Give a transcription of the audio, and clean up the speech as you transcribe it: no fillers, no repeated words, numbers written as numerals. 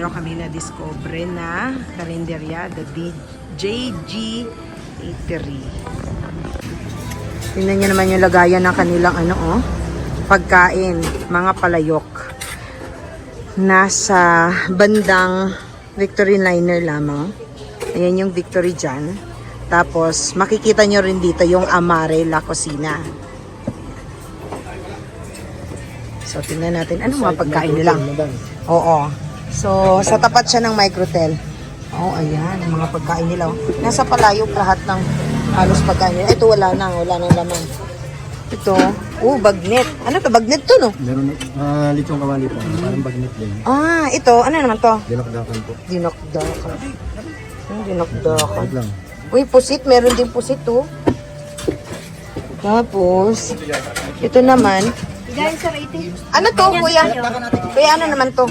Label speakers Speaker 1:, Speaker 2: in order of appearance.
Speaker 1: meron kami na-discover na karinderya, the JG Eatery. Tingnan nyo naman yung lagayan ng kanilang pagkain, mga palayok. Nasa bandang Victory Liner lamang. Ayan yung Victory dyan. Tapos, makikita nyo rin dito yung Amare La Cocina. So, tingnan natin. Ano mga pagkain nila? Oo. So, sa tapat siya ng Microtel. Oh, ayan. Ang mga pagkain nila. Nasa palayok lahat ng halos pagkain nila. Ito wala nang laman. Ito. Bagnet. Ano to? Bagnet to, no?
Speaker 2: Meron lechong kawali po. Parang bagnet din.
Speaker 1: Ito. Ano naman to?
Speaker 2: Dinakdakan po.
Speaker 1: Dinakdakan. Dinakdakan.
Speaker 2: Wait lang.
Speaker 1: Uy, pusit. Meron din pusit, oh. Tapos, ito naman. Ano to, kuya? Kuya, ano naman to?